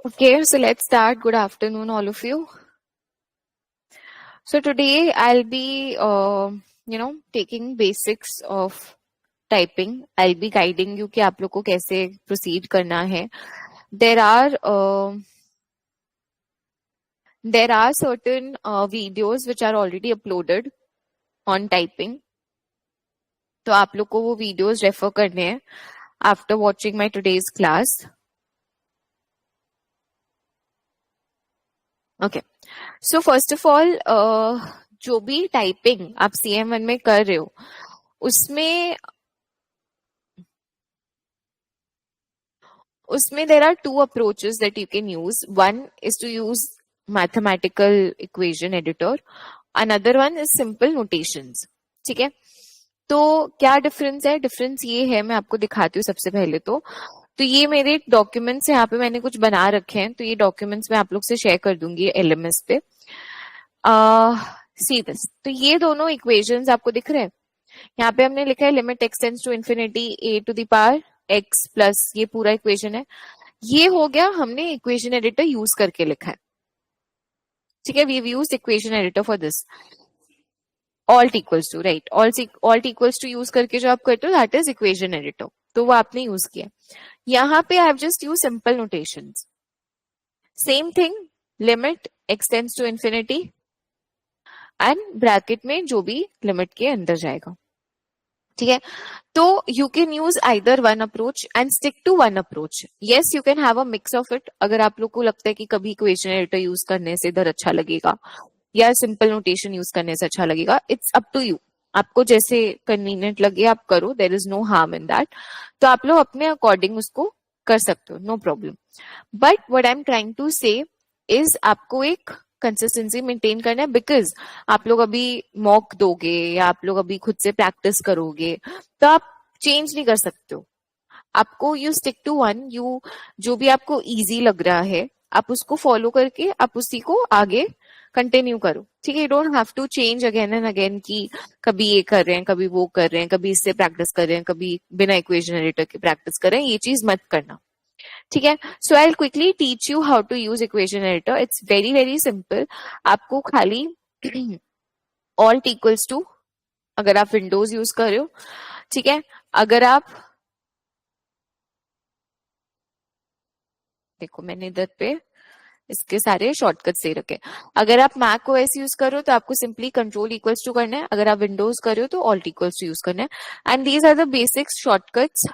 Okay, so let's start. Good afternoon, all of you. So today I'll be, taking basics of typing. I'll be guiding you कि आप लोग को कैसे proceed करना है. There are certain videos which are already uploaded on typing. तो आप लोग को वो videos refer करने हैं after watching my today's class. Okay. So first of all, जो भी टाइपिंग आप CM1 में कर रहे हो उसमें there are two approaches that you can use. One is to use mathematical equation editor. Another one is simple notations. ठीक है, तो क्या डिफरेंस है? डिफरेंस ये है, मैं आपको दिखाती हूँ सबसे पहले तो ये मेरे डॉक्यूमेंट्स यहाँ पे मैंने कुछ बना रखे हैं, तो ये डॉक्यूमेंट्स मैं आप लोग से शेयर कर दूंगी LMS पे. सी दिस, तो ये दोनों इक्वेशंस आपको दिख रहे हैं. यहाँ पे हमने लिखा है limit x tends to infinity a to the power x plus, ये पूरा इक्वेशन है. ये हो गया, हमने इक्वेशन एडिटर यूज करके लिखा है. ठीक है, we use equation editor for this. Alt equals to, right, alt equals to use करके जो आप करते हो दैट इज इक्वेशन एडिटर, तो वो आपने यूज किया. यहाँ पे I have just use simple notations. Same thing, limit x tends to infinity and bracket में जो भी लिमिट के अंदर जाएगा. ठीक है, तो you can use either one approach and stick to one approach. Yes, you can have a mix of it. अगर आप लोग को लगता है कि कभी इक्वेशन एडिटर यूज करने से इधर अच्छा लगेगा या सिंपल नोटेशन यूज करने से अच्छा लगेगा, इट्स अप टू यू. आपको जैसे कन्वीनियंट लगे आप करो, there is no harm in that. तो आप लोग अपने अकॉर्डिंग उसको कर सकते हो, no problem. But what I am trying to say is आपको एक कंसिस्टेंसी मेंटेन करना है, बिकॉज आप लोग अभी मॉक दोगे या आप लोग अभी खुद से प्रैक्टिस करोगे तो आप चेंज नहीं कर सकते हो. आपको you stick to one, you जो भी आपको इजी लग रहा है आप उसको फॉलो करके आप उसी को आगे कंटिन्यू करो. ठीक है, you don't have to change again and again कि कभी ये कर रहे हैं, कभी वो कर रहे हैं, कभी इससे प्रैक्टिस कर रहे हैं, कभी बिना इक्वेशन एडिटर के प्रैक्टिस कर रहे हैं. ये चीज मत करना. ठीक है, so I will quickly teach you how to use equation editor. It's very very simple. आपको खाली ऑल्ट इक्वल्स टू, अगर आप विंडोज यूज कर रहे हो, ठीक है, अगर आप देखो मैंने इधर पे इसके सारे शॉर्टकट्स दे रखे. अगर आप मैक ओएस यूज कर रहे हो तो आपको सिंपली कंट्रोल इक्वल्स टू करना है. अगर आप विंडोज कर रहे हो तो ऑल्ट इक्वल्स टू यूज करना है. And these are the basic shortcuts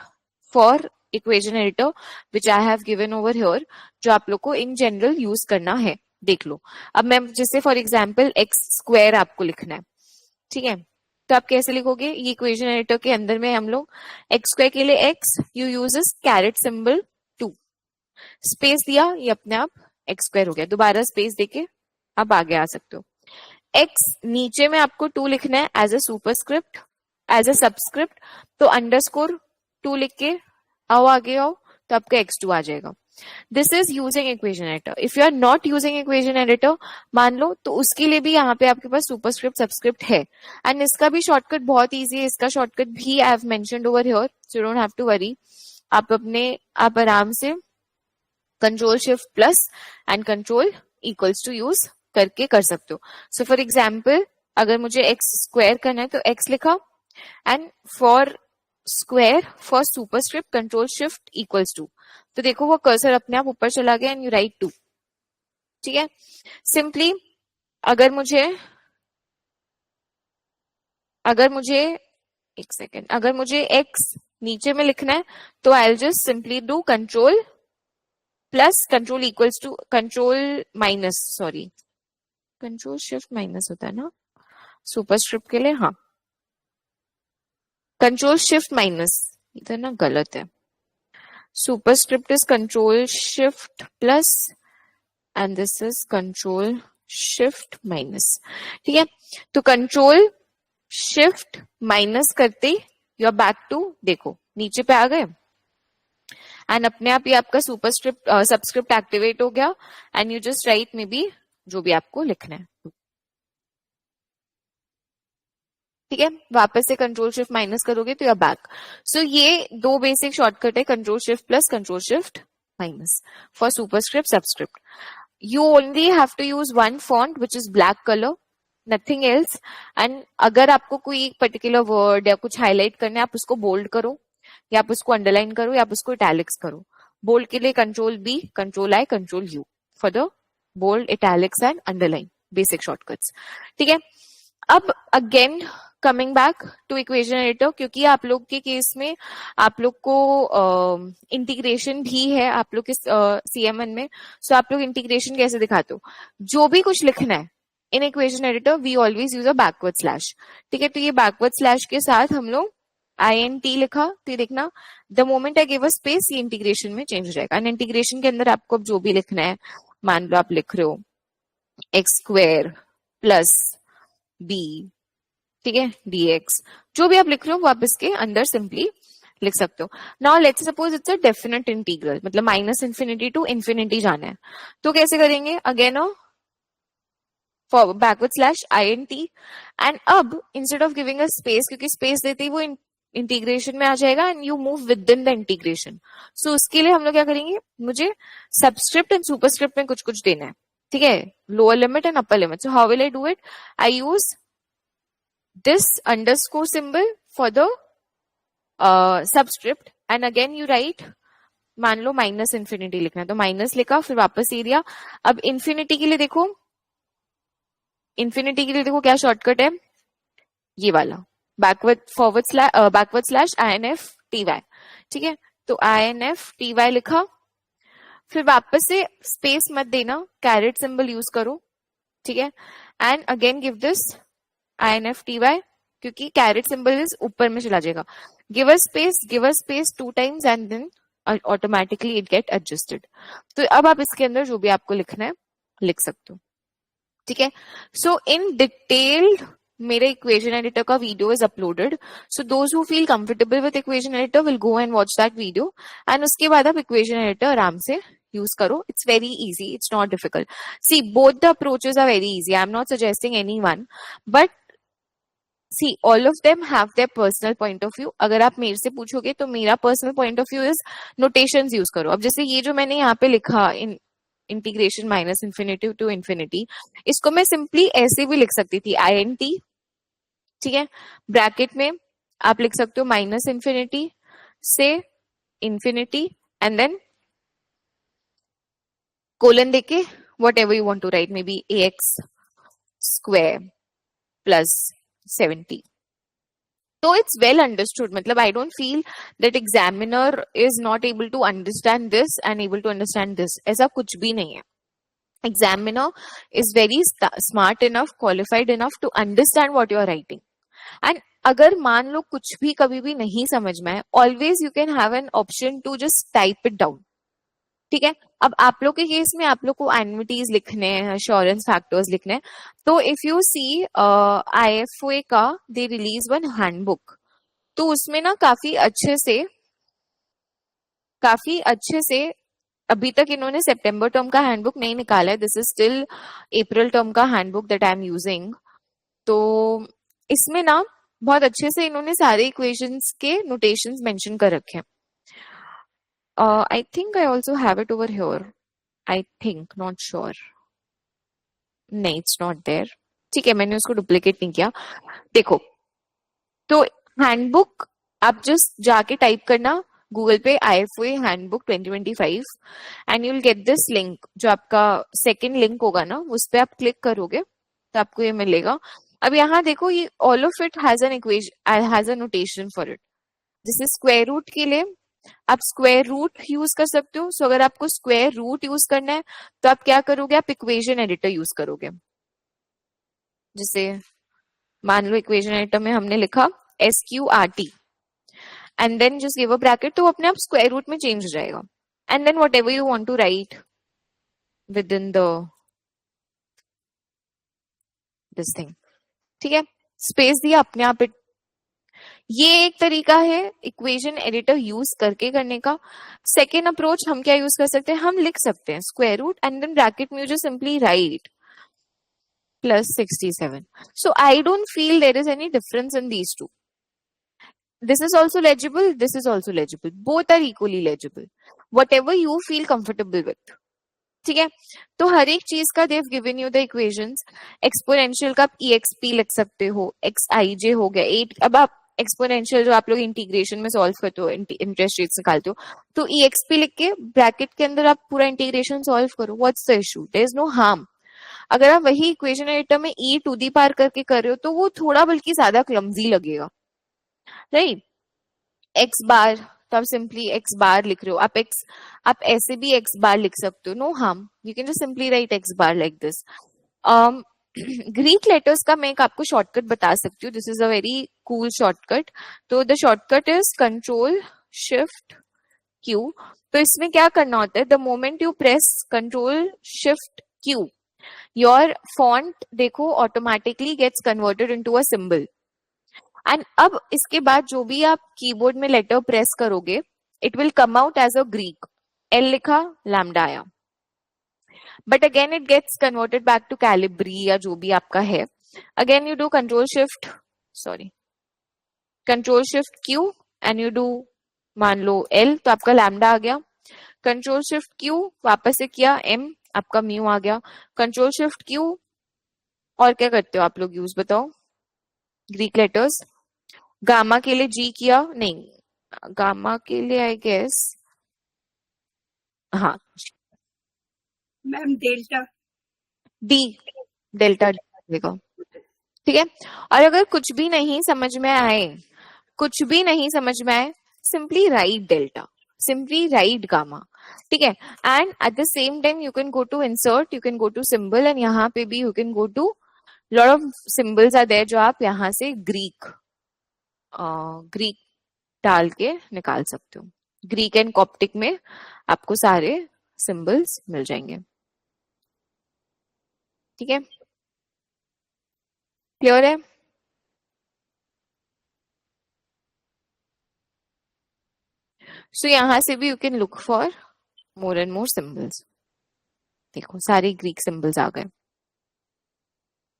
for equation editor which I have given over here, जो आप लोग को इन जनरल यूज करना है. देख लो, अब मैं जैसे फॉर एग्जाम्पल एक्स स्क्वायर आपको लिखना है. ठीक है, तो आप कैसे लिखोगे? ये इक्वेशन एडिटर के अंदर में हम लोग एक्स स्क्वायर के लिए x you use carat symbol 2, space दिया, ये अपने आप एक्स स्क्वायर हो गया. दोबारा स्पेस देके आप आगे आ सकते हो. एक्स नीचे में आपको 2 लिखना है as a superscript, as a subscript, तो अंडरस्कोर 2 लिख के आओ आगे आओ, तो आपका x2 आ जाएगा. This is using equation editor. If you are not using equation editor मान लो, तो उसके लिए भी यहाँ पे आपके पास सुपरस्क्रिप्ट सबस्क्रिप्ट है. एंड इसका भी शॉर्टकट बहुत इजी है. इसका शॉर्टकट भी I have mentioned over here, so don't have to worry. आप आराम से control shift plus and control equals to use करके कर सकते हो. सो फॉर एग्जाम्पल, अगर मुझे एक्स स्क्वायर करना है तो एक्स लिखा, and for square for superscript control shift equals to, तो देखो वो कर्सर अपने आप ऊपर चला गया एंड यू राइट 2. ठीक है, सिंपली अगर मुझे एक सेकेंड, अगर मुझे एक्स नीचे में लिखना है तो I will just simply do control plus control equals to control minus, sorry control shift minus होता है ना सुपरस्क्रिप्ट के लिए. हाँ, कंट्रोल शिफ्ट माइनस, इधर ना गलत है. Superscript is control shift plus and this is control shift minus. ठीक है, तो कंट्रोल शिफ्ट माइनस करते यू आर बैक टू, देखो नीचे पे आ गए एंड अपने आप ये आपका सुपरस्क्रिप्ट सबस्क्रिप्ट एक्टिवेट हो गया and you just right may be जो भी आपको लिखना है. ठीक है, वापस से कंट्रोल शिफ्ट माइनस करोगे तो यू आर बैक. सो ये 2 बेसिक शॉर्टकट है, control shift plus control shift minus. For superscript, subscript, you only have to use one font which is black color, nothing else. And अगर आपको कोई एक particular word या कुछ हाईलाइट करना है, आप उसको बोल्ड करो या आप उसको अंडरलाइन करो या आप उसको इटैलिक्स करो. बोल्ड के लिए control B, control I, control U for the bold, italics and underline, basic shortcuts. ठीक है. अब again coming back to equation editor, क्योंकि आप लोग के केस में आप लोग को इंटीग्रेशन भी है आप लोग के CMN में. सो आप लोग इंटीग्रेशन कैसे दिखाते हो? जो भी कुछ लिखना है in equation editor we always use a backward slash. ठीक है. तो ये बैकवर्ड स्लैश के साथ हम लोग INT लिखा, तो ये देखना the moment I give a space ये इंटीग्रेशन में चेंज हो जाएगा. एंड इंटीग्रेशन के अंदर आपको अब जो भी लिखना है, मान लो आप लिख रहे हो एक्स स्क्वायर प्लस बी, ठीक है, dx, जो भी आप लिख रहे हो वो आप इसके अंदर सिंपली लिख सकते हो. Now let's suppose it's a definite integral, मतलब माइनस इन्फिनिटी टू इन्फिनिटी जाना है, तो कैसे करेंगे? Again backward slash INT. And अब instead of giving a space, क्योंकि स्पेस देते ही वो इंटीग्रेशन में आ जाएगा and you move within the integration. So उसके लिए हम लोग क्या करेंगे? मुझे सबस्क्रिप्ट एंड सुपरस्क्रिप्ट में कुछ कुछ देना है. ठीक है, lower limit and upper limit. So how will I do it? I use this underscore symbol for the subscript and again you write, मान लो माइनस इन्फिनिटी लिखना है तो माइनस लिखा, फिर वापस एरिया. अब इन्फिनिटी के लिए देखो, इन्फिनिटी के लिए देखो क्या शॉर्टकट है, ये वाला बैकवर्ड स्लैश INFTY. ठीक है, तो INFTY लिखा, फिर वापस से स्पेस मत देना, कैरेट सिंबल यूज करो. ठीक है, and again give this INFTY, क्योंकि कैरेट सिंबल इज ऊपर में चला जाएगा. Give a space 2 times and then automatically it get adjusted. तो अब आप इसके अंदर जो भी आपको लिखना है लिख सकते हो. ठीक है. सो इन डिटेल्ड मेरे इक्वेशन एडिटर का video is uploaded. So those who feel comfortable with equation editor will go and watch that video and उसके बाद आप इक्वेशन एडिटर आराम से use karo. It's very easy. It's not difficult. See, both the approaches are very easy. I'm not suggesting any one, but see, all of them have their personal point of view. अगर आप मेरे से पूछोगे तो मेरा personal point of view is notations use करो. अब जैसे ये जो मैंने यहाँ पे लिखा in integration minus infinity to infinity, इसको मैं सिंपली ऐसे भी लिख सकती थी INT. ठीक है, ब्रैकेट में आप लिख सकते हो माइनस इन्फिनिटी से इन्फिनिटी एंड देन कोलन देके whatever you want to write, maybe AX square plus 70. तो इट्स वेल अंडरस्टूड. मतलब I don't feel that examiner is not able to understand this and able to understand this. ऐसा कुछ भी नहीं है. Examiner is very smart enough, qualified enough to understand what you are writing. And अगर मान लो कुछ भी कभी भी नहीं समझ में आए, always you can have an option to just type it down. ठीक है. अब आप लोग के केस में आप लोग को एन्युइटीज लिखने हैं, एश्योरेंस फैक्टर्स लिखने हैं. तो इफ यू सी IFOA का दे रिलीज वन हैंडबुक, तो उसमें ना काफी अच्छे से अभी तक इन्होंने सितंबर टर्म का हैंडबुक नहीं निकाला है. This is still April term का handbook that I am using. तो इसमें ना बहुत अच्छे से इन्होंने सारे इक्वेशंस के नोटेशंस मेंशन कर रखे हैं. I think I also have it over here. I think, not sure. नहीं, it's not there. ठीक है, मैंने उसको डुप्लीकेट नहीं किया. देखो, तो हैंडबुक आप जस्ट जाके टाइप करना गूगल पे IFOA handbook 2025 and you will get this link. जो आपका सेकंड लिंक होगा ना, उस पर आप क्लिक करोगे तो आपको ये मिलेगा. अब यहाँ देखो, ये all of it has an equation, has a notation for it. जैसे स्क्वायर रूट के लिए आप स्क्वायर रूट यूज कर सकते हो. सो अगर आपको स्क्वायर रूट यूज करना है तो आप क्या करोगे? आप इक्वेशन एडिटर यूज करोगे. जैसे मान लो इक्वेशन एडिटर में हमने लिखा SQRT and then just give a bracket, तो अपने आप स्क्वायर रूट में चेंज हो जाएगा. And then whatever you want to write within the this thing. ठीक है, स्पेस दिया, अपने आप इट. ये एक तरीका है इक्वेशन एडिटर यूज करके करने का. सेकेंड अप्रोच हम क्या यूज कर सकते हैं? हम लिख सकते हैं square root and then bracket में जो simply write plus 67. So I don't feel there is any difference in these two. This is also legible, this is also legible. Both are equally legible. whatever you feel comfortable with. ठीक है, तो हर एक चीज का they've given you the equations. Exponential का आप EXP लिख सकते हो, XIJ हो गया 8. अब आप एक्सपोनेंशियल जो आप लोग इंटीग्रेशन में सॉल्व करते हो, इंटरेस्ट रेट्स निकालते हो, तो EXP लिख के ब्रैकेट के अंदर आप पूरा इंटीग्रेशन सॉल्व करो. What's the issue? There is no harm. अगर आप वही इक्वेशन एडिटर में E टू दी पावर करके कर रहे हो तो वो थोड़ा बल्कि ज्यादा क्लमजी लगेगा, राइट. एक्स बार, तो आप सिंपली एक्स बार लिख रहे हो. आप ऐसे भी एक्स बार लिख सकते हो, no harm. You can just simply write x bar like this. Greek letters का मैं एक आपको शॉर्टकट बता सकती हूँ. This is a very cool shortcut. तो the shortcut is control shift Q. तो इसमें क्या करना होता है, the moment you press control shift Q, your font देखो automatically gets converted into a symbol. And अब इसके बाद जो भी आप कीबोर्ड में लेटर प्रेस करोगे, it will come out as a Greek. L लिखा, लैम्डा आया. But again it gets converted back to Calibri या जो भी आपका है. Again you do control shift Q and you do, मान लो एल, तो आपका लैम्डा आ गया. कंट्रोल शिफ्ट क्यू वापस से किया, एम, आपका म्यू आ गया. कंट्रोल शिफ्ट क्यू, और क्या करते हो आप लोग यूज, बताओ. Greek letters. गामा के लिए जी किया, नहीं, गामा के लिए आई गेस, हाँ, मैम डेल्टा, डी, डेल्टा देगा. ठीक है. और अगर कुछ भी नहीं समझ में आए, simply write delta, simply write gamma. ठीक है. And at the same time you can go to insert, you can go to symbol, and यहाँ पे भी you can go to lot of symbols are there जो आप यहाँ से Greek डाल के निकाल सकते हो. ग्रीक एंड कॉप्टिक में आपको सारे सिंबल्स मिल जाएंगे. ठीक है, क्लियर है. सो यहां से भी you can look for more and more symbols. देखो सारे ग्रीक सिंबल्स आ गए.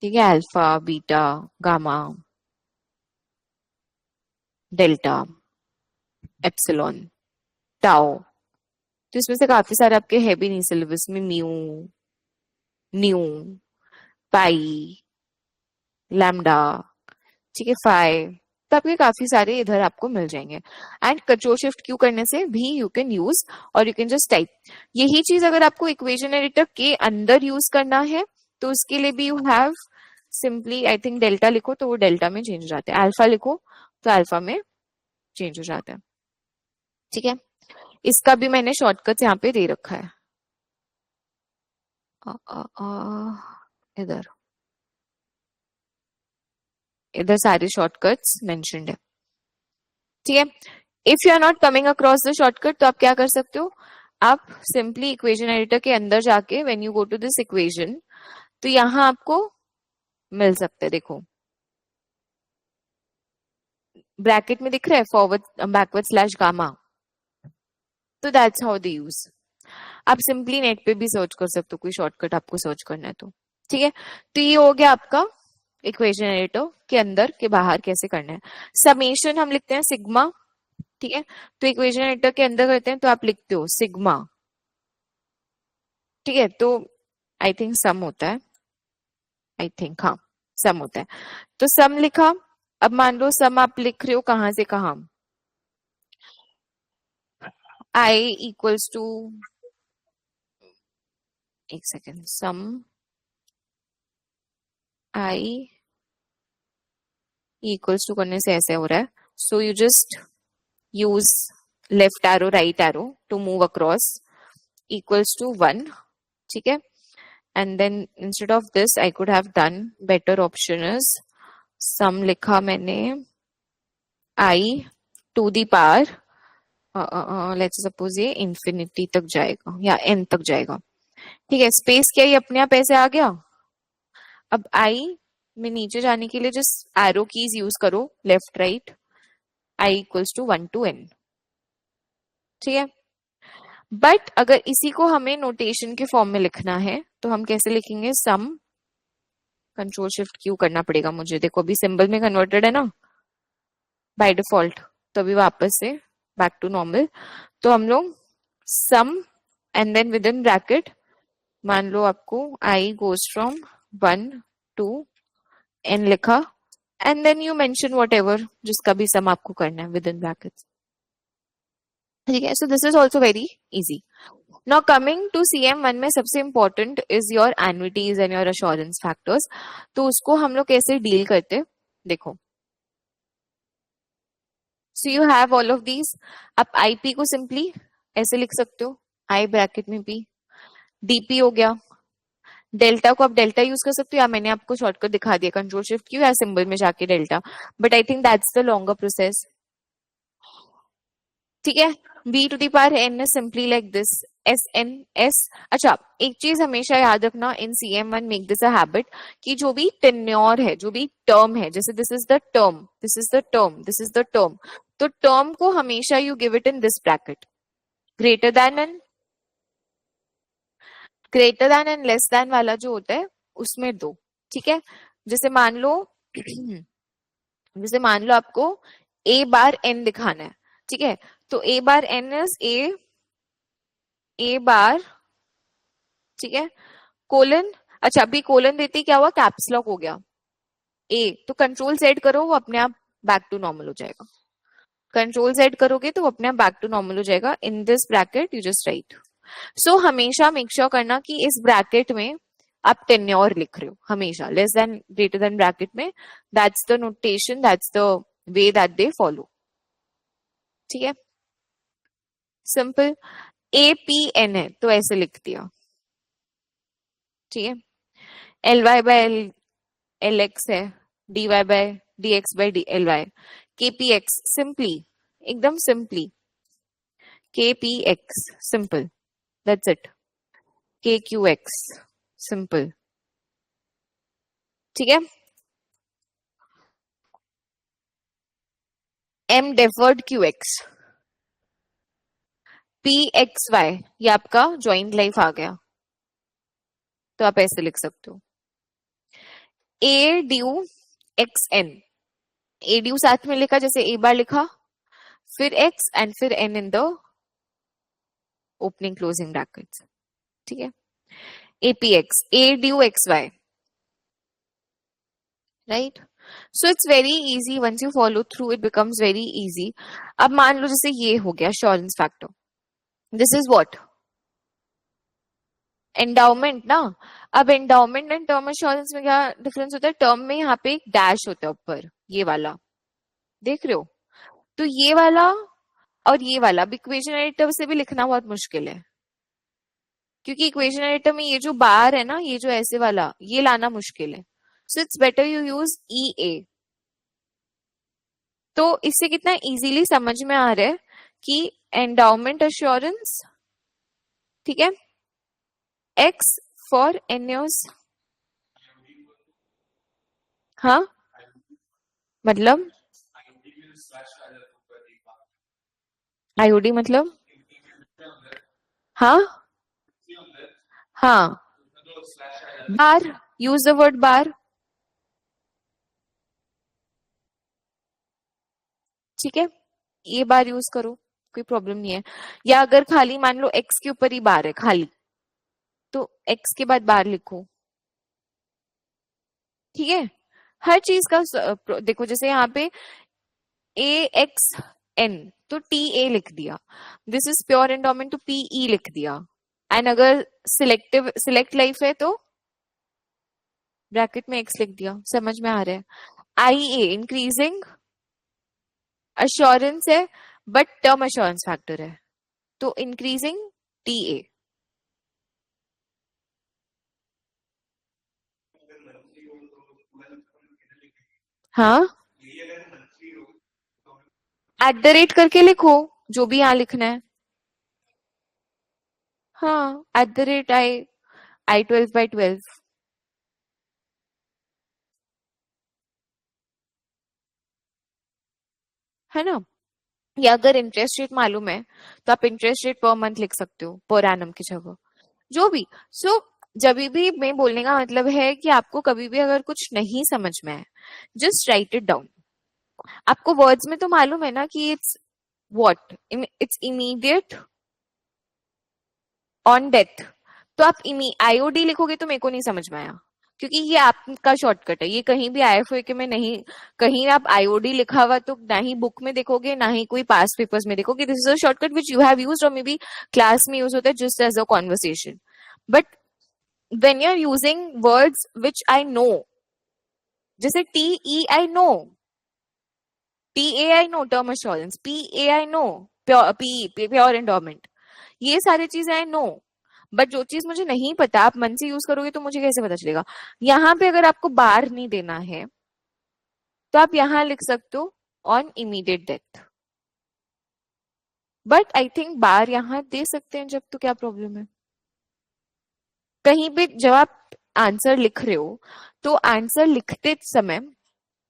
ठीक है, alpha, beta, gamma, delta, epsilon, tau. तो इसमें से काफी सारे आपके है भी नहीं सिलेबस में. म्यू, न्यू, पाई, लैम्डा, ठीक है, फाई. तो आपके काफी सारे इधर आपको मिल जाएंगे. एंड कंट्रोल शिफ्ट क्यू करने से भी यू कैन यूज, और यू कैन जस्ट टाइप. यही चीज अगर आपको इक्वेशन एडिटर के अंदर यूज करना है तो उसके लिए भी you have simply, I think delta लिखो तो वो डेल्टा में चेंज हो जाता है, अल्फा लिखो तो अल्फा में चेंज हो जाता है. ठीक है, इसका भी मैंने शॉर्टकट यहाँ पे दे रखा है. इधर इधर सारे शॉर्टकट्स मेंशन्ड है. ठीक है. If you are not coming across the shortcut तो आप क्या कर सकते हो, आप सिंपली इक्वेशन एडिटर के अंदर जाके when you go to this equation, तो यहां आपको मिल सकता है. देखो ब्रैकेट में दिख रहा है फॉरवर्ड बैकवर्ड स्लैश गामा. तो दैट्स हाउ दे यूज. आप सिंपली नेट पे भी सर्च कर सकते हो, कोई शॉर्टकट आपको सर्च करना है तो. ठीक है, तो ये हो गया आपका इक्वेशन एडिटर के अंदर के बाहर कैसे करना है. समेशन हम लिखते हैं सिग्मा. ठीक है, तो इक्वेशन एडिटर के अंदर करते हैं तो आप लिखते हो सिग्मा. ठीक है, तो आई थिंक सम होता है, आई थिंक हाँ सम होता है. तो सम लिखा. अब मान लो सम आप लिख रहे हो कहां से कहां, आई इक्वल्स टू, एक second, sum I equals to करने से ऐसे हो रहा है. So you just use left arrow right arrow to move across, equals to 1. ठीक है, and then instead of this I could have done better option is sum लिखा मैंने I to the power, let's suppose ये infinity तक जाएगा या n तक जाएगा. ठीक है, स्पेस क्या ये अपने आप ऐसे आ गया. अब I में नीचे जाने के लिए जस्ट एरो कीज यूज करो, left right, I equals to 1 to n. ठीक है, बट अगर इसी को हमें नोटेशन के फॉर्म में लिखना है तो हम कैसे लिखेंगे, सम कंट्रोल शिफ्ट क्यू करना पड़ेगा मुझे. देखो अभी सिंबल में कन्वर्टेड है ना बाय डिफॉल्ट, तो अभी वापस से बैक टू नॉर्मल. तो हम लोग sum and then within bracket मान लो आपको i goes from 1 to n लिखा and then you mention whatever जिसका भी सम आपको करना है विद इन ब्रैकेट्स. ठीक है. So this is also very easy. Now coming to CM1 में सबसे important is your annuities and your assurance factors. तो उसको हम लोग कैसे डील करते देखो. So you have all of these. आप IP को सिंपली ऐसे लिख सकते हो, आई ब्रैकेट में P. DP हो गया. डेल्टा को आप डेल्टा यूज कर सकते हो या मैंने आपको शॉर्टकट दिखा दिया कंट्रोल शिफ्ट क्यू या सिंबल में जाके delta. But I think that's the longer process. ठीक है. B to the power n is simply like this. SNS. अच्छा, एक चीज हमेशा याद रखना इन CM1 make this a habit कि जो भी टेन्योर है, जो भी टर्म है, जैसे this is the term, this is the term, this is the term, तो टर्म को हमेशा you give it in this bracket. Greater than and less than वाला जो होता है उसमें दो. ठीक है. जैसे मान लो जैसे मान लो आपको A बार n दिखाना है. ठीक है. तो A bar n is A बार. ठीक है. कोलन. अच्छा, अभी कोलन देती क्या हुआ, कैप्स लॉक हो गया A. तो कंट्रोल Z करो, वो अपने आप बैक टू नॉर्मल हो जाएगा. कंट्रोल Z करोगे तो अपने आप बैक टू नॉर्मल हो जाएगा. In this bracket you just write. So हमेशा मेक श्योर करना कि इस ब्रैकेट में आप टेन्योर लिख रहे हो हमेशा. Less than greater than bracket में that's the notation, that's the way that they follow. ठीक है. सिंपल. APN है तो ऐसे लिख दिया. ठीक है. LY बाय LX है, DY by DX by LY. KPX simply, एकदम simply KPX simple. That's it. KQX simple. ठीक है. M deferred QX. PXY ये आपका ज्वाइंट लाइफ आ गया तो आप ऐसे लिख सकते हो. A due XN. A due साथ में लिखा, जैसे A बार लिखा फिर X एंड फिर N in the opening closing brackets. ठीक है. APX A due XY. Right. So it's very easy. Once you follow through it becomes very easy. अब मान लो जैसे ये हो गया assurance factor. This is what, endowment ना. अब एंडाउमेंट एंड टर्म एश्योरेंस में क्या डिफरेंस होता है. टर्म में यहाँ पे एक डैश होता है ऊपर, ये वाला देख रहे हो. तो ये वाला और ये वाला अब इक्वेशन एडिटर से भी लिखना बहुत मुश्किल है, क्योंकि इक्वेशन एडिटर में ये जो बार है ना, ये जो ऐसे वाला, ये लाना मुश्किल है. So it's better you use EA. तो इससे कितना इजीली समझ में आ रहा है कि एंडाउमेंट एश्योरेंस. ठीक है. X फॉर एन्योस. हाँ मतलब IOD मतलब हाँ हाँ bar. Use the word bar. ठीक है. ये बार यूज करो, कोई प्रॉब्लम नहीं है. या अगर खाली मान लो X के ऊपर ही बार है खाली, तो X के बाद बार लिखो. ठीक है. हर चीज का देखो, जैसे यहाँ पे AXN तो TA लिख दिया. दिस इज प्योर एंडोमेंट तो PE लिख दिया. एंड अगर सिलेक्ट लाइफ है तो ब्रैकेट में X लिख दिया. समझ में आ रहा है. IA इंक्रीजिंग अश्योरेंस है बट टर्म अश्योरेंस फैक्टर है, तो इंक्रीजिंग TA. हाँ, @ करके लिखो जो भी यहाँ लिखना है. हाँ, @I12/12 है ना. या अगर इंटरेस्ट रेट मालूम है तो आप इंटरेस्ट रेट पर मंथ लिख सकते हो, पर एनम की जगह जो भी. सो जब भी मैं बोलने का मतलब है कि आपको कभी भी अगर कुछ नहीं समझ में है, जस्ट राइट इट डाउन. आपको वर्ड्स में तो मालूम है ना कि it's what, it's immediate on death, तो आप आईओडी लिखोगे तो मेरे को नहीं समझ में आया, क्योंकि ये आपका शॉर्टकट है, ये कहीं भी आईएफओ के में नहीं, कहीं आप आईओडी लिखा हुआ तो ना ही बुक में देखोगे ना ही कोई पास पेपर्स में देखोगे. This is a shortcut which you have used और मे बी क्लास में यूज होता है just as a conversation. But when you're using words which I know, जैसे TE I know, TA I know, term assurance, PA I know, pure endowment, ये सारी चीजें I know. But जो चीज मुझे नहीं पता आप मन से यूज करोगे तो मुझे कैसे पता चलेगा. यहाँ पे अगर आपको बार नहीं देना है तो आप यहाँ लिख सकते हो on immediate death. But I think bar यहाँ दे सकते हैं जब, तो क्या प्रॉब्लम है. कहीं पे जब आप आंसर लिख रहे हो तो आंसर लिखते समय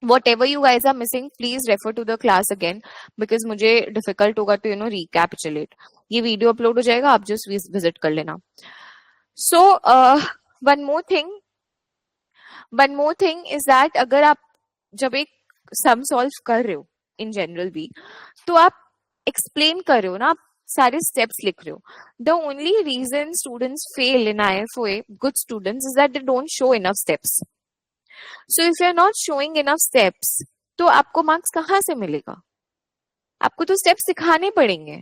whatever you guys are missing, please refer to the class again because मुझे difficult होगा तो recapitulate. ये वीडियो अपलोड हो जाएगा, आप जस्ट विजिट कर लेना. So one more thing is that अगर आप जब एक सम सॉल्व कर रहे हो इन जनरल भी, तो आप एक्सप्लेन कर रहे हो ना, आप सारे स्टेप्स लिख रहे हो. The only reason students fail in IFOA, good students, is that they don't show enough steps. So if you are not showing enough steps तो आपको मार्क्स कहाँ से मिलेगा. आपको तो स्टेप्स सिखाने पड़ेंगे.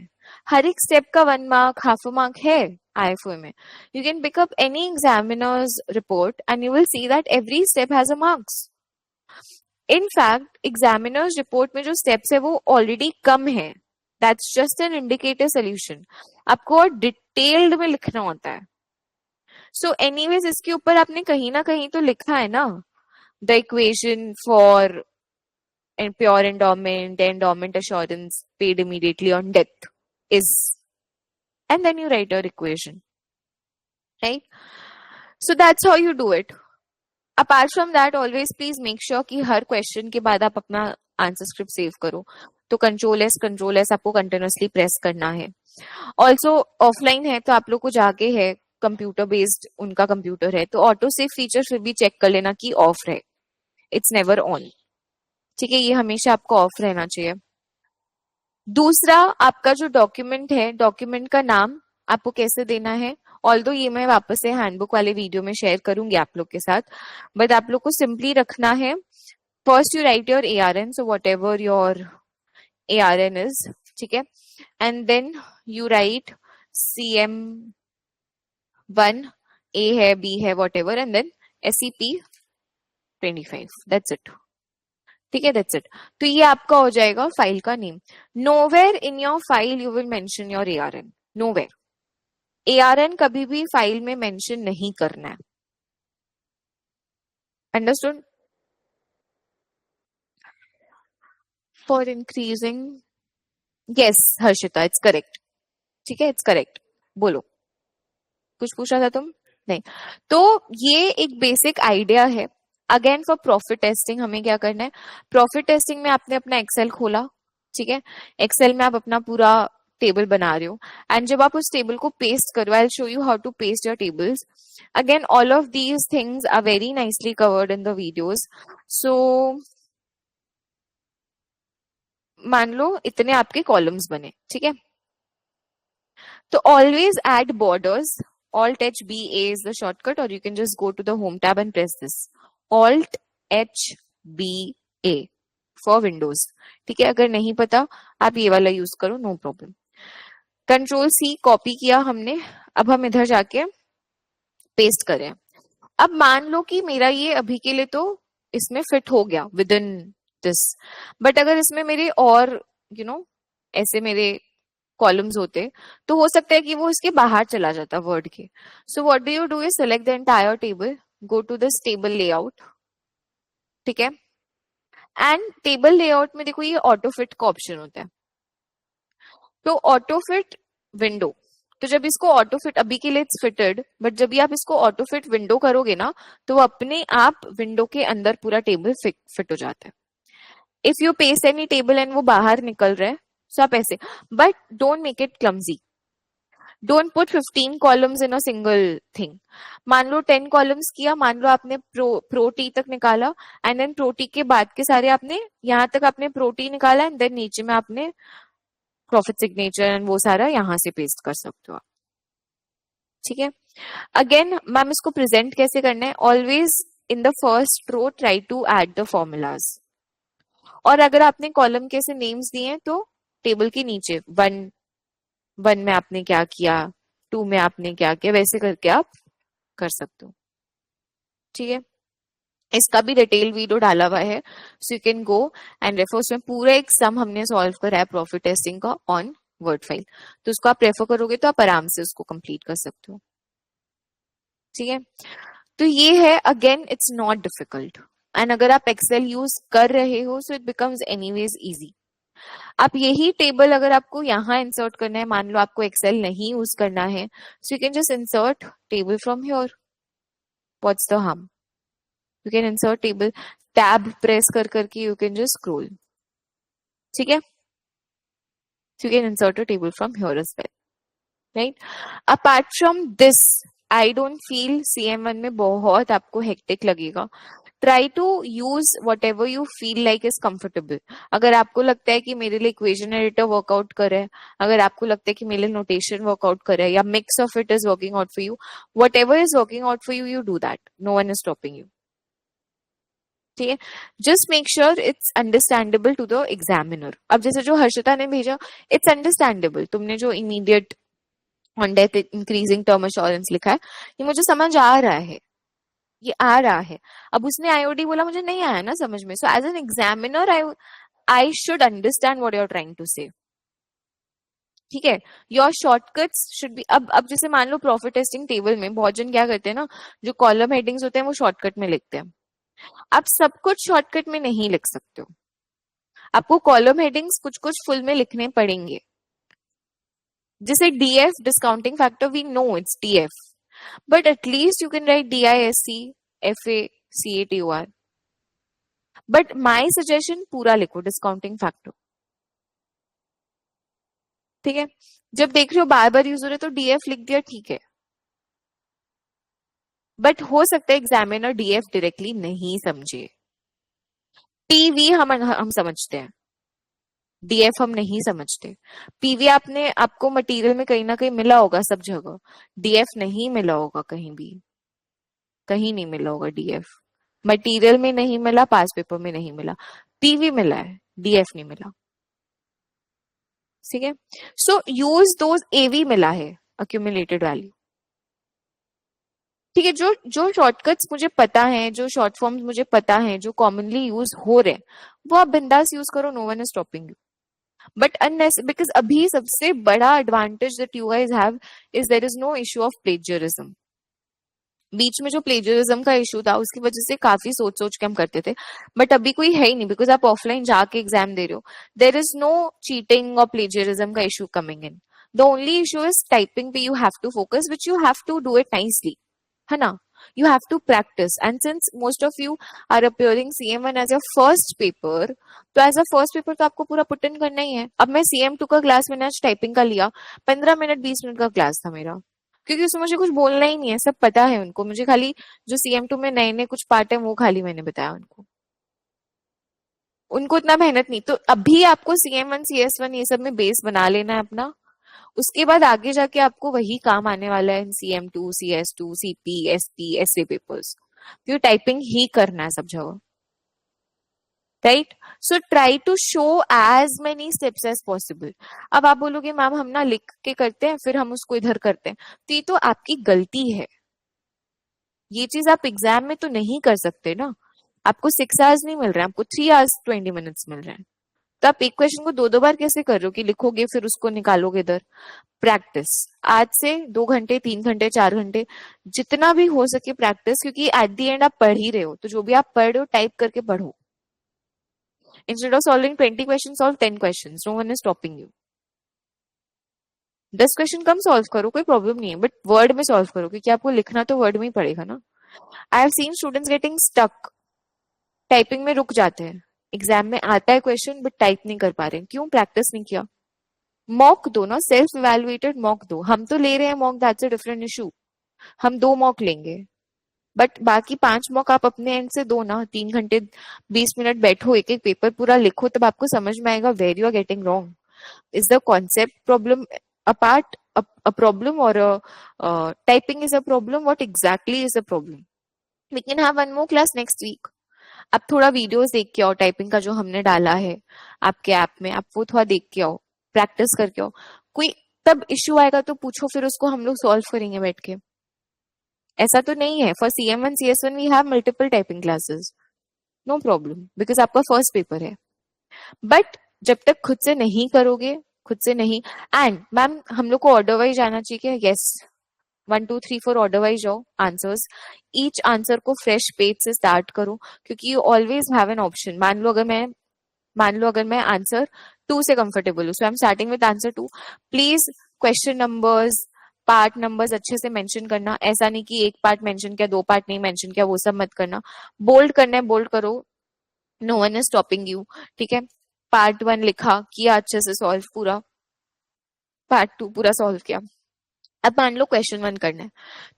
हर एक स्टेप का 1 मार्क, हाफ अ मार्क है IFOA में. You can pick up any examiners report and you will see that every step has a marks. In fact examiners report में जो स्टेप्स है वो ऑलरेडी कम है. That's just an indicator solution. आपको और डिटेल्ड में लिखना होता है. सो एनीवेज इसके ऊपर आपने कहीं ना कहीं तो लिखा है ना, the equation for pure endowment assurance paid immediately on death is, and then you write your equation, right? So that's how you do it. Apart from that, always please make sure कि हर question के बाद आप अपना answer script save करो. तो control S आपको continuously press करना है. ऑल्सो ऑफलाइन है तो आप लोग को जाके है कंप्यूटर बेस्ड, उनका कंप्यूटर है तो ऑटो सेव फीचर फिर भी चेक कर लेना कि ऑफ रहे. It's never on. ठीक है, ये हमेशा आपको ऑफ रहना चाहिए. दूसरा, आपका जो डॉक्यूमेंट है, डॉक्यूमेंट का नाम आपको कैसे देना है, ऑल्दो ये मैं वापस से हैंडबुक वाले वीडियो में शेयर करूंगी आप लोग के साथ, बट आप लोग को सिंपली रखना है. First you write your ARN, so whatever your ARN is, ठीक है, and then you write CM1, A है, B है, whatever, and then SCP-25. That's it. ठीक है, दैट्स इट. तो ये आपका हो जाएगा फाइल का name. Nowhere in your file you will mention your ARN. Nowhere. ARN कभी भी फाइल में मेंशन नहीं करना है. Understood? For increasing, yes Harshita, it's correct. ठीक है, इट्स करेक्ट. बोलो, कुछ पूछा था तुम? नहीं. तो ये एक बेसिक आइडिया है. अगेन फॉर प्रॉफिट टेस्टिंग हमें क्या करना है, प्रॉफिट टेस्टिंग में आपने अपना एक्सेल खोला, ठीक है, एक्सेल में आप अपना पूरा टेबल बना रहे हो, एंड जब आप उस टेबल को पेस्ट करो, I will show you how to paste your tables. Again all of these things are very nicely covered in the videos. So मान लो इतने आपके कॉलम्स बने, ठीक है, तो always add borders. Alt H B A is the shortcut, or you can just go to the home tab and press this. Alt H B A for Windows. ठीक है, अगर नहीं पता आप ये वाला यूज करो, no problem. Control C copy किया हमने. अब हम इधर जाके पेस्ट करें. अब मान लो कि मेरा ये अभी के लिए तो इसमें फिट हो गया विद इन दिस, बट अगर इसमें मेरे और ऐसे मेरे कॉलम्स होते तो हो सकता है कि वो इसके बाहर चला जाता वर्ड के. So what do you do is select the entire table, go to this table layout, ठीक है, एंड टेबल लेआउट में देखो ये ऑटो फिट का ऑप्शन होता है. तो ऑटो फिट विंडो, तो जब इसको ऑटो फिट, अभी के लिए इट्स फिटेड, बट जब भी आप इसको ऑटो फिट विंडो करोगे ना तो अपने आप विंडो के अंदर पूरा टेबल फिट हो जाता है. If you paste any table and वो बाहर निकल रहा है, so आप ऐसे, but don't make it clumsy. Don't put 15 columns in a single thing. मान लो 10 columns किया, मान लो आपने pro T तक निकाला, and then pro T के बाद के सारे आपने यहाँ तक आपने pro T निकाला, and then नीचे में आपने profit signature and वो सारा यहाँ से पेस्ट कर सकते हो. ठीक है। अगेन मैम इसको प्रेजेंट कैसे करना है, always in the first row try to add the formulas, और अगर आपने कॉलम के ऐसे नेम्स दिए हैं तो टेबल के नीचे 1 में आपने क्या किया, 2 में आपने क्या किया, वैसे करके आप कर सकते हो। ठीक है, इसका भी डिटेल वीडियो डाला हुआ है, so you can go and refer. उसमें पूरा एक सम हमने सॉल्व करा है प्रॉफिट टेस्टिंग का ऑन वर्ड फाइल, तो उसको आप रेफर करोगे तो आप आराम से उसको कंप्लीट कर सकते हो। ठीक है, तो ये है, again it's not difficult, and अगर आप एक्सेल यूज कर रहे हो so it becomes anyways easy. आप यही टेबल अगर आपको यहाँ इंसर्ट करना है, मान लो आपको एक्सेल नहीं यूज करना है, so you can just insert table from here, what's the harm, you can insert table, tab press कर करके यू कैन जस्ट स्क्रॉल। ठीक है, you can insert a table from here as well, right. Apart from this I don't feel CM1 में बहुत आपको hectic लगेगा। Try to use whatever you feel like is comfortable. अगर आपको लगता है कि मेरे लिए इक्वेशन एडिटर वर्कआउट करे, अगर आपको लगता है कि मेरे लिए नोटेशन वर्कआउट करे, या mix of it is working out for you, whatever is working out for you, you do that, no one is stopping you. ठीक है, just make sure it's understandable to the examiner. अब जैसे जो हर्षिता ने भेजा, it's understandable, तुमने जो immediate on death increasing term assurance लिखा है, ये मुझे समझ आ रहा है, ये आ रहा है। अब उसने आईओडी बोला, मुझे नहीं आया ना समझ में, so as an examiner I should understand what you are trying to say. ठीक है, योर शॉर्टकट्स शुड बी, अब जैसे मान लो प्रॉफिट टेस्टिंग टेबल में बहुत जन क्या करते हैं ना, जो कॉलम हेडिंग्स होते हैं वो शॉर्टकट में लिखते हैं। आप सब कुछ शॉर्टकट में नहीं लिख सकते हो, आपको कॉलम हेडिंग्स कुछ कुछ फुल में लिखने पड़ेंगे। जैसे DF discounting factor, we know it's DF, but at least you can write DISC FACATOR, but my suggestion पूरा लिखो डिस्काउंटिंग फैक्टर। ठीक है, जब देख रहे हो बार बार यूज हो रहे तो DF लिख दिया, ठीक है, बट हो सकता है एग्जामिनर DF डायरेक्टली नहीं समझे। PV हम समझते हैं, DF हम नहीं समझते। PV आपको मटेरियल में कहीं ना कहीं मिला होगा सब जगह, DF नहीं मिला होगा कहीं भी, कहीं नहीं मिला होगा DF, मटेरियल में नहीं मिला, पास पेपर में नहीं मिला, PV मिला है, DF नहीं मिला। ठीक है, सो यूज दोज, AV मिला है, अक्यूमुलेटेड वैल्यू। ठीक है, जो जो शॉर्टकट्स मुझे पता है, जो शॉर्ट फॉर्म्स मुझे पता है, जो कॉमनली यूज हो रहे हैं, वो आप बिंदास यूज करो, no one is stopping you. But unnecessary, because अभी सबसे बड़ा advantage that you guys have is there is no issue of plagiarism. बीच में जो प्लेजरिज्म का इशू था उसकी वजह से काफी सोच सोच के हम करते थे, बट अभी कोई है ही नहीं, बिकॉज आप ऑफलाइन जाके एग्जाम दे रहे हो, देर इज नो चीटिंग और प्लेजरिज्म का issue coming in. The only issue is typing पे you have to focus, which you have to do it nicely, है ना, you have to practice, and since most of you are appearing CM1 as your first paper, तो as a first paper तो आपको पूरा put in करना ही है। अब मैं CM2 का क्लास मैंने आज टाइपिंग का लिया, 15 मिनट 20 मिनट का क्लास था मेरा, क्योंकि उसमें मुझे कुछ बोलना ही नहीं है, सब पता है उनको, मुझे खाली जो CM2 में नए नए कुछ पार्ट है वो खाली मैंने बताया उनको, उनको इतना मेहनत नहीं। तो अभी आपको CM1 CS1 ये सब में बेस बना लेना है अपना, उसके बाद आगे जाके आपको वही काम आने वाला है CM2 CS2 CP SP SA papers, तो टाइपिंग ही करना है सब जगह, right. So try to show as many steps as possible. अब आप बोलोगे मैम हम ना लिख के करते हैं फिर हम उसको इधर करते हैं, तो ये तो आपकी गलती है, ये चीज आप एग्जाम में तो नहीं कर सकते ना। आपको 6 आवर्स नहीं मिल रहे हैं, आपको 3 आवर्स 20 मिनट्स मिल रहे हैं, तो आप एक क्वेश्चन को दो बार कैसे कर रहे हो कि लिखोगे फिर उसको निकालोगे इधर। प्रैक्टिस, आज से 2 घंटे 3 घंटे 4 घंटे जितना भी हो सके प्रैक्टिस, क्योंकि एट द एंड आप पढ़ ही रहे हो, तो जो भी आप पढ़ रहे हो टाइप करके पढ़ो। Instead of solving 20 question, solve 10 question, no one is stopping you. 10 question कम सॉल्व करो, कोई प्रॉब्लम नहीं है, बट वर्ड में सॉल्व करो, क्योंकि आपको लिखना तो वर्ड में ही पड़ेगा ना। I have seen students getting stuck, typing में रुक जाते हैं, एग्जाम में आता है क्वेश्चन बट टाइप नहीं कर पा रहे, क्यों? प्रैक्टिस नहीं किया। मॉक दो ना, सेल्फ इवेलुएटेड मॉक दो, हम तो ले रहे हैं mock, that's a different issue, हम 2 मॉक लेंगे, बट बाकी 5 मॉक आप अपने एंड से दो ना, 3 घंटे 20 मिनट बैठो, एक एक पेपर पूरा लिखो, तब आपको समझ में आएगा where you are getting wrong, is the concept problem apart a problem or typing is a problem, what exactly is the problem. We can have one more class next week. आप थोड़ा videos देख के आओ typing का जो हमने डाला है आपके ऐप में, आप वो थोड़ा देख के आओ, प्रैक्टिस करके आओ. कोई तब इश्यू आएगा तो पूछो, फिर उसको हम लोग सॉल्व करेंगे बैठ के. ऐसा तो नहीं है. For CM1 CS1 we have multiple typing classes, no problem, because आपका फर्स्ट पेपर है. बट जब तक खुद से नहीं करोगे, खुद से नहीं. एंड मैम हम लोग को ऑर्डर वाइज जाना चाहिए. यस, 1 2 3 4 ऑर्डर वाइज जाओ आंसर्स. ईच आंसर को फ्रेश पेज से स्टार्ट करो, क्योंकि you always have an option. मान लो अगर मैं आंसर 2 से कंफर्टेबल हूँ, so I am starting with answer 2. Please question numbers, part numbers अच्छे से मेंशन करना. ऐसा नहीं कि एक पार्ट मेंशन किया, 2 पार्ट नहीं मेंशन किया, वो सब मत करना. बोल्ड करना है, बोल्ड करो. No one is stopping you. ठीक है, पार्ट 1 लिखा, किया अच्छे से सॉल्व पूरा, पार्ट 2 पूरा सॉल्व किया. अब मान लो क्वेश्चन 1 करना है,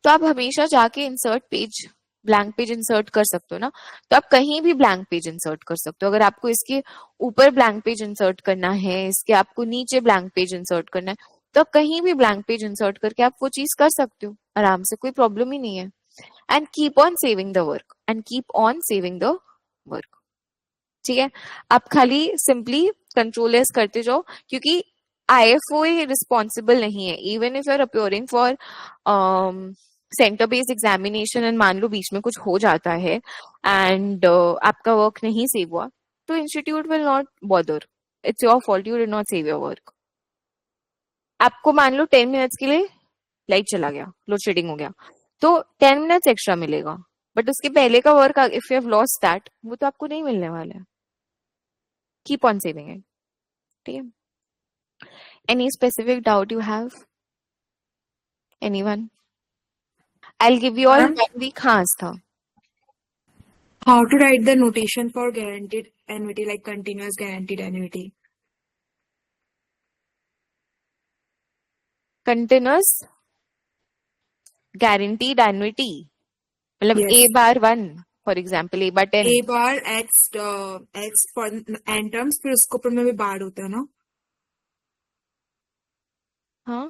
तो आप हमेशा जाके insert page, blank page insert कर सकते हो ना. तो आप कहीं भी ब्लैंक पेज इंसर्ट कर सकते हो. अगर आपको इसके ऊपर ब्लैंक पेज इंसर्ट करना है, इसके आपको नीचे ब्लैंक पेज इंसर्ट करना है, तो आप कहीं भी ब्लैंक पेज इंसर्ट करके आप वो चीज कर सकते हो आराम से, कोई प्रॉब्लम ही नहीं है. And keep on saving the work, and keep on saving the work. ठीक है, आप खाली सिंपली कंट्रोल एस करते जाओ, क्योंकि IFO रिस्पॉन्सिबल नहीं है. Even if you are appearing for centre based examination and मान लो बीच में कुछ हो जाता है एंड आपका वर्क नहीं सेव हुआ, तो institute will not bother. It's your fault, you did not save your work. आपको मान लो 10 मिनट्स के लिए लाइट चला गया, लोड शेडिंग हो गया, तो 10 मिनट्स एक्स्ट्रा मिलेगा. बट उसके पहले का work if you have lost that, वो तो आपको नहीं मिलने वाला है. Keep on saving it. ठीक है. Any specific doubt you have? Anyone? I'll give you all Ma'am? 1 week. हाँ था. How to write the notation for guaranteed annuity, like continuous guaranteed annuity? Continuous guaranteed annuity. मतलब Yes. A bar 1, for example, A bar 10. A bar x for n terms, फिर उसके ऊपर में भी बार होता है ना. हाँ,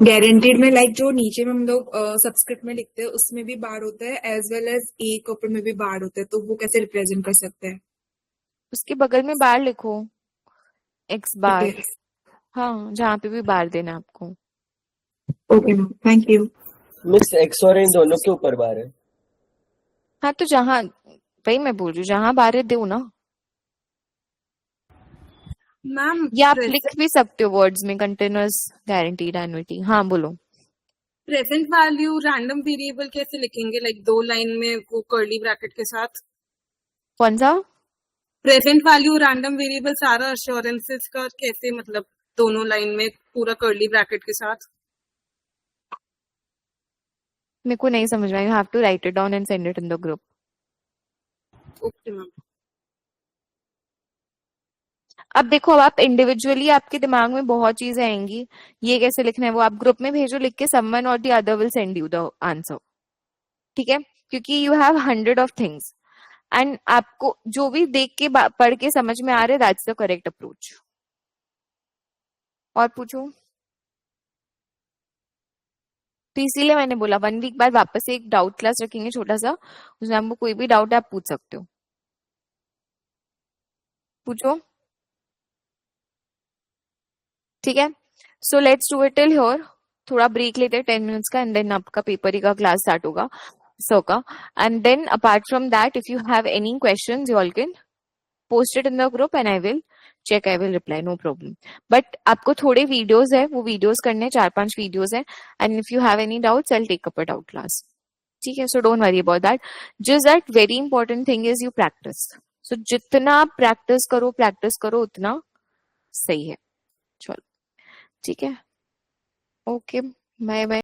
गारंटीड में लाइक जो नीचे में हम लोग सब्सक्रिप्ट में लिखते हैं उसमें भी बार होता है, एज वेल एज ए के ऊपर में भी बार होता है. तो वो कैसे रिप्रेजेंट कर सकते हैं? उसके बगल में बार लिखो, X बार. ओके हाँ, जहाँ पे भी बार देना है आपको. Okay ma'am, thank you. Miss x और इन दोनों के ऊपर बार है. हाँ, तो जहाँ, वही मैं बोल रही हूँ, जहाँ बार है दो ना. मैम या आप लिख भी सकते हो वर्ड्स में कंटिन्यूअस गारंटीड एन्युटी. हाँ बोलो. प्रेजेंट वैल्यू रैंडम वेरिएबल कैसे लिखेंगे, लाइक 2 लाइन में वो कर्ली ब्रैकेट के साथ. कौन सा? प्रेजेंट वैल्यू रैंडम वेरिएबल सारा अश्योरेंसेस का कैसे, मतलब दोनों लाइन में पूरा कर्ली ब्रैकेट के साथ. मेरे को नहीं समझ में आया. You have to write it down and send it in the group. Okay ma'am. अब देखो, अब आप इंडिविजुअली, आपके दिमाग में बहुत चीजें आएंगी, ये कैसे लिखना है वो आप ग्रुप में भेजो, लिख के समवन और the other will send you the answer. ठीक है, क्योंकि you have 100 of things and आपको जो भी देख के पढ़ के समझ में आ रहा है, दैट्स द करेक्ट अप्रोच. और पूछो. तो इसीलिए मैंने बोला 1 वीक बाद वापस से एक डाउट क्लास रखेंगे छोटा सा, उसमें आपको कोई भी डाउट है आप पूछ सकते हो. पूछो. ठीक है, so let's do it till here. थोड़ा ब्रेक लेते हैं 10 मिनट्स का, एंड देन आपका पेपर ही का क्लास स्टार्ट होगा सो का. And then apart from that, if you have any questions you all can post it in the group and I will check, I will reply, no problem. But आपको थोड़े videos है, वो videos करने 4-5 videos है, and if you have any doubts I will take up a doubt class. ठीक है, so don't worry about that. Just that very important thing is you practice. So जितना आप प्रैक्टिस करो उतना सही है. चलो ठीक है, ओके, बाय बाय.